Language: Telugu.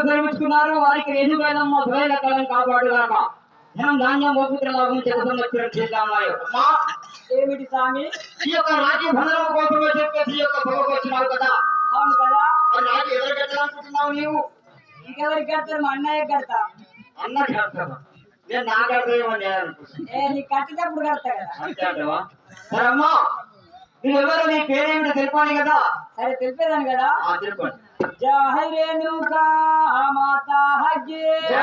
ధర్మించుకున్నారు వారికి ఎదుగుదలమ్మ ద్వైల కాలం కాపాడుగాక ధనం ధాన్యం గోపుత్ర లాభం జగసంవత్సరం చేద్దామాయో ఏమిటి స్వామి ఈ యొక్క రాజ్య భద్రం కోసమే చెప్పేసి ఈ యొక్క సభకు వచ్చినావు కదా. అవును కదా. రాజ్యం ఎవరు కట్టాలనుకుంటున్నావు నీవు? ఇంకెవరికి కడతారు? మా అన్నయ్య కడతా. అన్న కడతావా? నేను నా కడతామని నీ కట్టేటప్పుడు కడతా కదా. అంతే అంటవా? సరే అమ్మా నువ్వెవరు నీ పేరేమిటో తెలిపాలి కదా. సరే తెలిపేదాను కదా. తెలుపండి. జై రేణుకా మాతా హగే జై